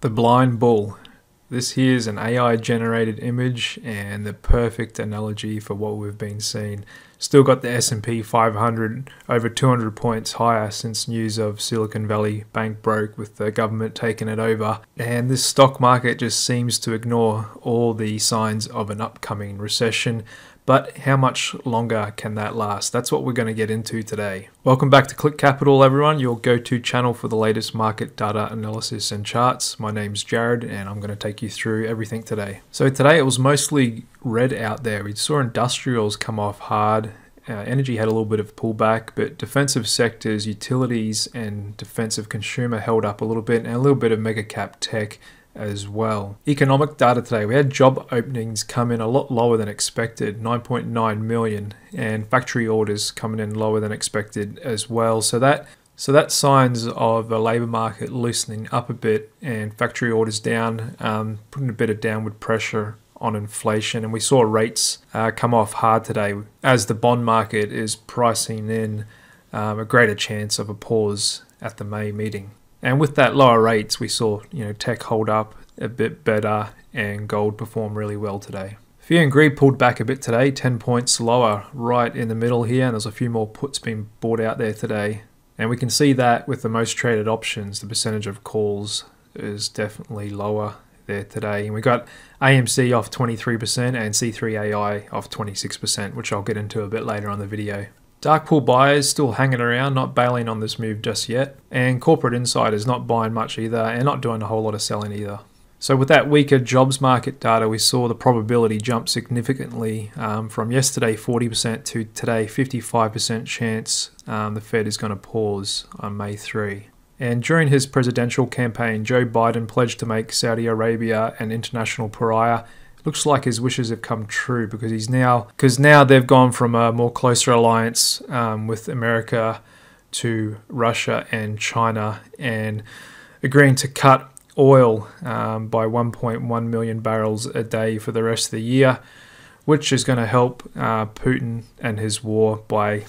The blind bull. This here is an AI generated image and the perfect analogy for what we've been seeing. Still got the SP 500 over 200 points higher since news of Silicon Valley Bank broke with the government taking it over. And this stock market just seems to ignore all the signs of an upcoming recession. But how much longer can that last? That's what we're going to get into today. Welcome back to Click Capital, everyone, your go-to channel for the latest market data analysis and charts. My name's Jared and I'm going to take you through everything today. So today it was mostly red out there. We saw industrials come off hard. Energy had a little bit of pullback, but defensive sectors, utilities and defensive consumer held up a little bit, and a little bit of mega cap tech as well. Economic data today, we had job openings come in a lot lower than expected, 9.9 million, and factory orders coming in lower than expected as well. So that's signs of a labor market loosening up a bit and factory orders down, putting a bit of downward pressure on inflation. And we saw rates come off hard today as the bond market is pricing in a greater chance of a pause at the May meeting. And with that lower rates, we saw tech hold up a bit better and gold perform really well today. Fear and greed pulled back a bit today, 10 points lower right in the middle here, and there's a few more puts being bought out there today. And we can see that with the most traded options, the percentage of calls is definitely lower there today. And we got AMC off 23% and C3AI off 26%, which I'll get into a bit later on the video. Dark pool buyers still hanging around, not bailing on this move just yet. And corporate insiders not buying much either and not doing a whole lot of selling either. So with that weaker jobs market data, we saw the probability jump significantly from yesterday 40% to today 55% chance the Fed is going to pause on May 3. And during his presidential campaign, Joe Biden pledged to make Saudi Arabia an international pariah. Looks like his wishes have come true because now they've gone from a more closer alliance with America to Russia and China, and agreeing to cut oil by 1.1 million barrels a day for the rest of the year, which is going to help Putin and his war by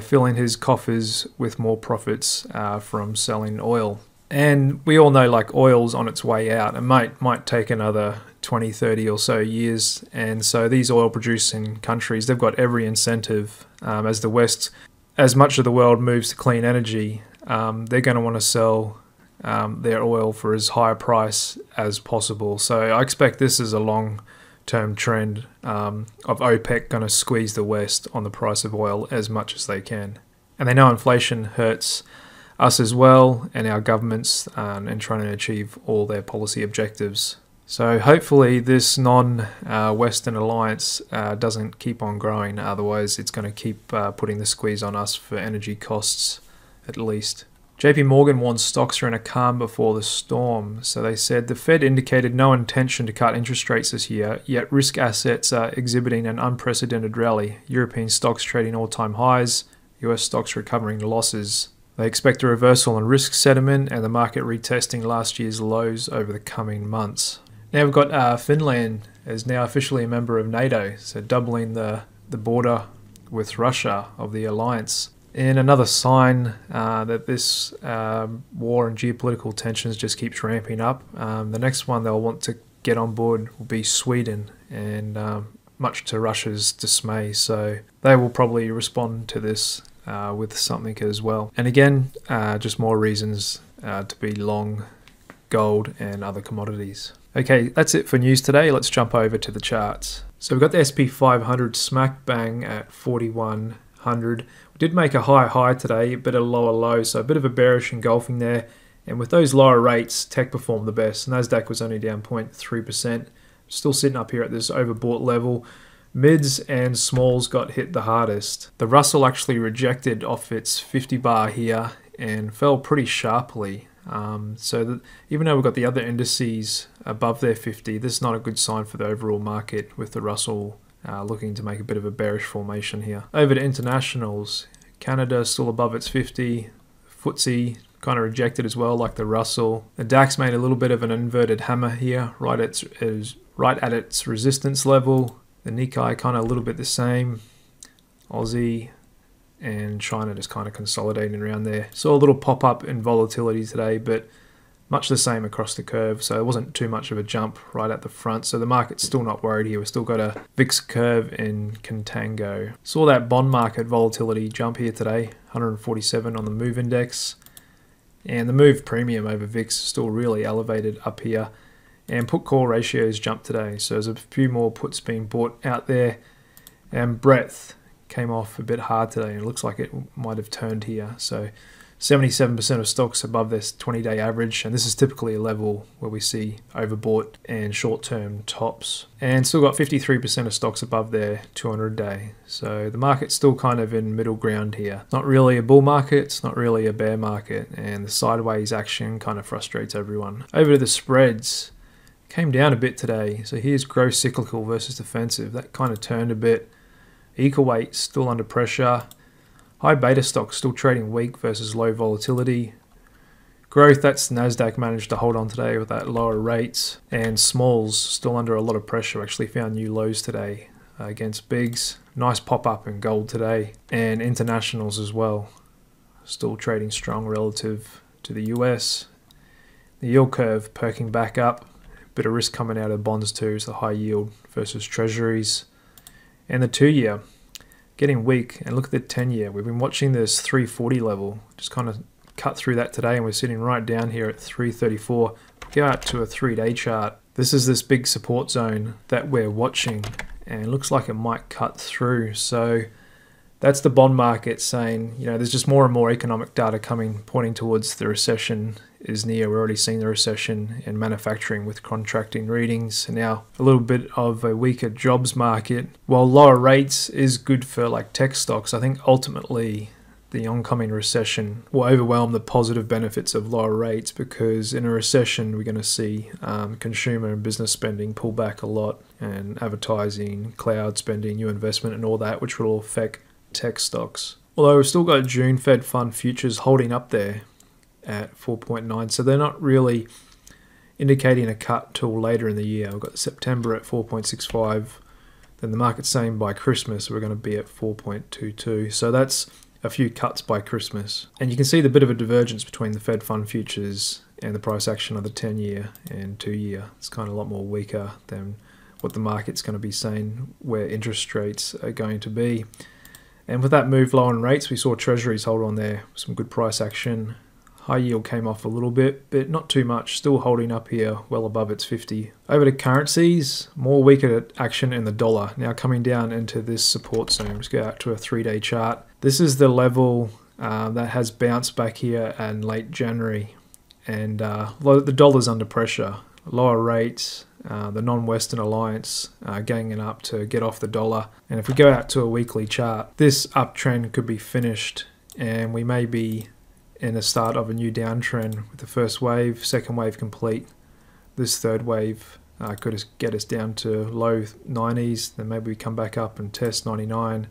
filling his coffers with more profits from selling oil. And we all know oil's on its way out. It might take another 20, 30 or so years. And so these oil producing countries, they've got every incentive as the West, as much of the world moves to clean energy, they're going to want to sell their oil for as high a price as possible. So I expect this is a long-term trend of OPEC going to squeeze the West on the price of oil as much as they can. And they know inflation hurts us as well, and our governments, and trying to achieve all their policy objectives. So hopefully this non-Western alliance doesn't keep on growing, otherwise it's going to keep putting the squeeze on us for energy costs at least. JP Morgan warns stocks are in a calm before the storm. So they said the Fed indicated no intention to cut interest rates this year, yet risk assets are exhibiting an unprecedented rally. European stocks trading all-time highs, US stocks recovering losses. They expect a reversal in risk sentiment and the market retesting last year's lows over the coming months. Now we've got Finland as now officially a member of NATO, so doubling the border with Russia of the alliance. In another sign that this war and geopolitical tensions just keeps ramping up, the next one they'll want to get on board will be Sweden, and much to Russia's dismay, so they will probably respond to this with something as well. And again, just more reasons to be long gold and other commodities. Okay, that's it for news today. Let's jump over to the charts. So we've got the SP500 smack bang at 4100. We did make a high today, a bit of lower low, so a bit of a bearish engulfing there. And with those lower rates, tech performed the best. NASDAQ was only down 0.3%. Still sitting up here at this overbought level. Mids and smalls got hit the hardest. The Russell actually rejected off its 50 bar here and fell pretty sharply. So that even though we've got the other indices above their 50, this is not a good sign for the overall market with the Russell looking to make a bit of a bearish formation here. Over to internationals, Canada still above its 50, FTSE kind of rejected as well like the Russell. The DAX made a little bit of an inverted hammer here, right at its resistance level. The Nikkei kind of a little bit the same. Aussie and China just kind of consolidating around there. Saw a little pop up in volatility today, but Much the same across the curve, so it wasn't too much of a jump right at the front. So the market's still not worried here. We've still got a VIX curve in contango. Saw that bond market volatility jump here today, 147 on the move index. And the move premium over VIX is still really elevated up here. And put call ratios jumped today, so there's a few more puts being bought out there. And breadth came off a bit hard today, and it looks like it might have turned here. So 77% of stocks above this 20-day average, and this is typically a level where we see overbought and short-term tops. And still got 53% of stocks above their 200-day. So the market's still kind of in middle ground here. Not really a bull market, it's not really a bear market, and the sideways action kind of frustrates everyone. Over to the spreads. Came down a bit today, so here's gross cyclical versus defensive. That kind of turned a bit. Equal weight still under pressure. High beta stocks still trading weak versus low volatility. Growth, that's NASDAQ managed to hold on today with that lower rates. And smalls still under a lot of pressure. Actually found new lows today against bigs. Nice pop up in gold today. And internationals as well. Still trading strong relative to the US. The yield curve perking back up. Bit of risk coming out of bonds too, is the high yield versus treasuries. And the 2-year getting weak, and look at the 10-year. We've been watching this 340 level, just kind of cut through that today, and we're sitting right down here at 334. Go out to a 3-day chart. This is this big support zone that we're watching, and it looks like it might cut through. So that's the bond market saying, you know, there's just more and more economic data coming, pointing towards the recession is near. We're already seeing the recession in manufacturing with contracting readings. And now a little bit of a weaker jobs market. While lower rates is good for like tech stocks, I think ultimately the oncoming recession will overwhelm the positive benefits of lower rates, because in a recession we're going to see consumer and business spending pull back a lot, and advertising, cloud spending, new investment and all that, which will all affect tech stocks. Although we've still got June Fed Fund futures holding up there at 4.9, so they're not really indicating a cut till later in the year. We've got September at 4.65, then the market's saying by Christmas we're going to be at 4.22, so that's a few cuts by Christmas. And you can see the bit of a divergence between the Fed Fund futures and the price action of the 10-year and 2-year. It's kind of a lot more weaker than what the market's going to be saying where interest rates are going to be. And with that move low in rates, we saw treasuries hold on there. Some good price action. High yield came off a little bit, but not too much. Still holding up here, well above its 50. Over to currencies, more weaker action in the dollar. Now coming down into this support zone. Let's go out to a 3-day chart. This is the level that has bounced back here in late January. And the dollar's under pressure. Lower rates, the non-Western alliance ganging up to get off the dollar. And if we go out to a weekly chart, this uptrend could be finished, and we may be in the start of a new downtrend with the first wave, second wave complete. This third wave could get us down to low 90s, then maybe we come back up and test 99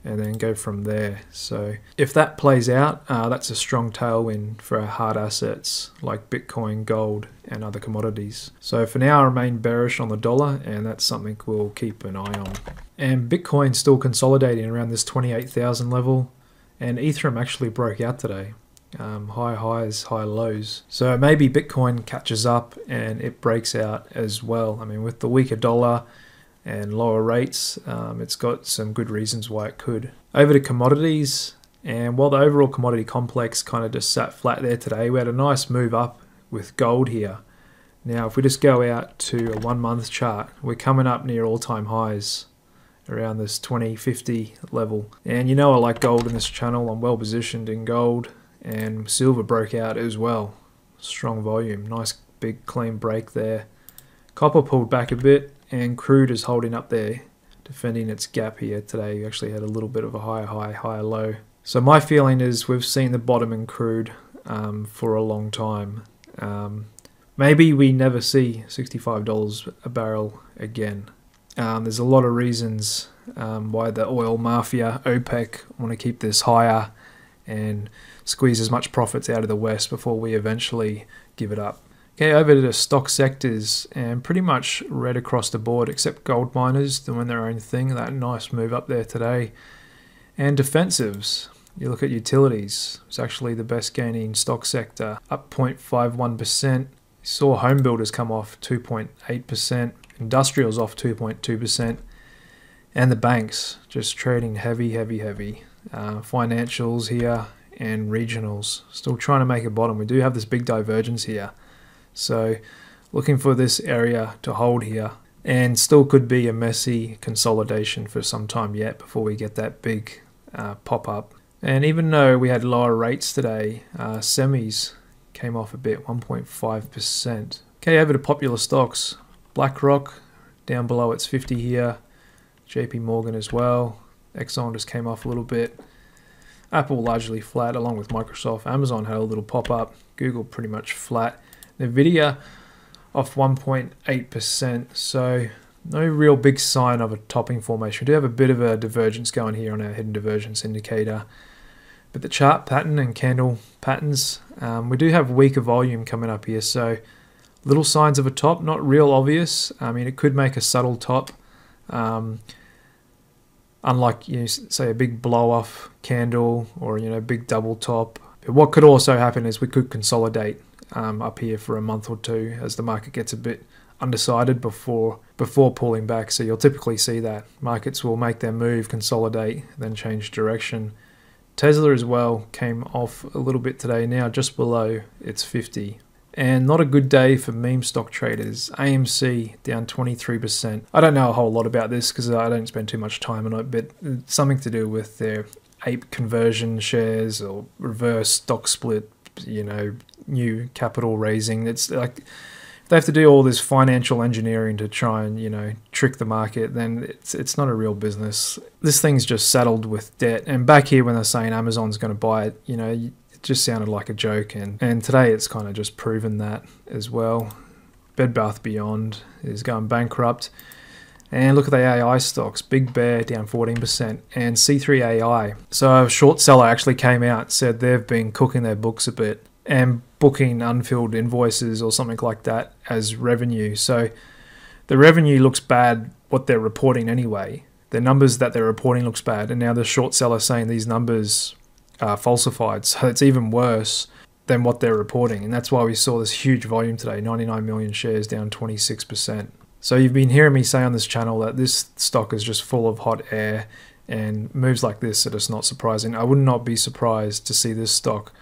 and then go from there. So if that plays out, that's a strong tailwind for our hard assets like Bitcoin, gold and other commodities. So for now I remain bearish on the dollar, and that's something we'll keep an eye on. And Bitcoin still consolidating around this 28,000 level, and Ethereum actually broke out today. High highs, high lows. So maybe Bitcoin catches up and it breaks out as well. I mean, with the weaker dollar and lower rates, it's got some good reasons why it could. Over to commodities, and while the overall commodity complex kind of just sat flat there today, we had a nice move up with gold here. Now if we just go out to a 1-month chart, we're coming up near all-time highs around this 2050 level. And you know I like gold in this channel. I'm well positioned in gold, and silver broke out as well. Strong volume, nice big clean break there. Copper pulled back a bit, and crude is holding up there, defending its gap here today. We actually had a little bit of a higher high, higher low. So my feeling is we've seen the bottom in crude for a long time. Maybe we never see $65 a barrel again. There's a lot of reasons why the oil mafia, OPEC, want to keep this higher and squeeze as much profits out of the West before we eventually give it up. Okay, over to the stock sectors, and pretty much red across the board except gold miners doing their own thing. That nice move up there today. And defensives, You look at utilities, it's actually the best gaining stock sector, up 0.51%. You saw home builders come off 2.8%, industrials off 2.2%, and the banks just trading heavy. Financials here and regionals still trying to make a bottom. We do have this big divergence here, so looking for this area to hold here, and still could be a messy consolidation for some time yet before we get that big pop up. And even though we had lower rates today, semis came off a bit, 1.5%. Okay, over to popular stocks. BlackRock down below its 50 here, JP Morgan as well. Exxon just came off a little bit. Apple largely flat along with Microsoft. Amazon had a little pop up. Google pretty much flat. Nvidia off 1.8%, so no real big sign of a topping formation. We do have a bit of a divergence going here on our hidden divergence indicator, but the chart pattern and candle patterns, we do have weaker volume coming up here, so little signs of a top, not real obvious. I mean, it could make a subtle top, unlike, you know, say a big blow off candle or, you know, big double top. But what could also happen is we could consolidate up here for a month or two as the market gets a bit undecided before pulling back. So you'll typically see that markets will make their move, consolidate, then change direction. Tesla as well came off a little bit today, now just below its 50. And not a good day for meme stock traders. AMC down 23%. I don't know a whole lot about this because I don't spend too much time on it, but it's something to do with their ape conversion shares or reverse stock split, you know, new capital raising. It's like they have to do all this financial engineering to try and, you know, trick the market. Then it's not a real business. This thing's just saddled with debt. And back here when they're saying Amazon's going to buy it, you know, it just sounded like a joke. And today it's kind of just proven that as well. Bed Bath Beyond is going bankrupt. And look at the AI stocks. Big Bear down 14%, and C3 AI. So a short seller actually came out and said they've been cooking their books a bit and booking unfilled invoices or something like that as revenue. So the revenue looks bad, what they're reporting anyway. The numbers that they're reporting looks bad, and now the short seller saying these numbers are falsified. So it's even worse than what they're reporting. And that's why we saw this huge volume today, 99 million shares down 26%. So you've been hearing me say on this channel that this stock is just full of hot air, and moves like this are just not surprising. I would not be surprised to see this stock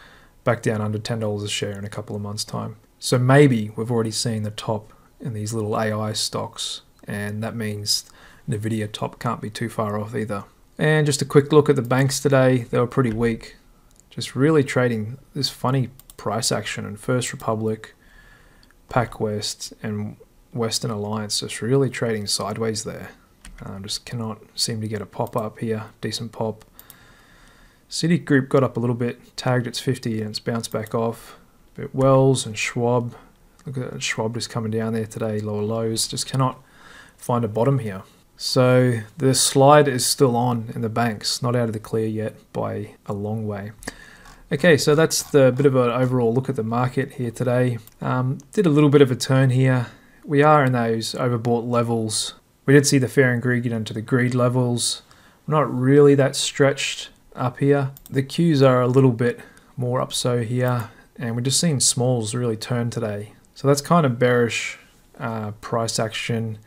back down under $10 a share in a couple of months' time. So maybe we've already seen the top in these little AI stocks, and that means Nvidia top can't be too far off either. And just a quick look at the banks today. They were pretty weak, just really trading this funny price action. And First Republic, PacWest, and Western Alliance just really trading sideways there. Just cannot seem to get a pop up here. Decent pop. Citigroup got up a little bit, tagged its 50 and it's bounced back off. But Wells and Schwab, look at that, Schwab just coming down there today, lower lows. Just cannot find a bottom here. So the slide is still on in the banks, not out of the clear yet by a long way. Okay, so that's the bit of an overall look at the market here today. Did a little bit of a turn here. We are in those overbought levels. We did see the fair and greed get into the greed levels. Not really that stretched up here. The Qs are a little bit more up so here, and we're just seeing smalls really turn today. So that's kind of bearish price action.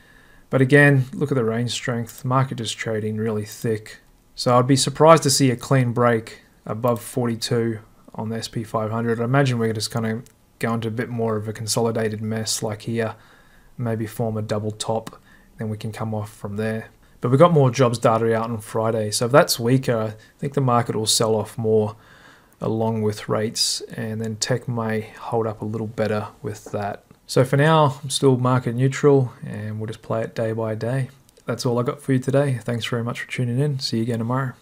But again, look at the range strength. The market is trading really thick. So I'd be surprised to see a clean break above 42 on the SP500. I imagine we're just kind of go into a bit more of a consolidated mess like here. Maybe form a double top, then we can come off from there. But we've got more jobs data out on Friday, so if that's weaker, I think the market will sell off more along with rates, and then tech may hold up a little better with that. So for now, I'm still market neutral, and we'll just play it day by day. That's all I got for you today. Thanks very much for tuning in. See you again tomorrow.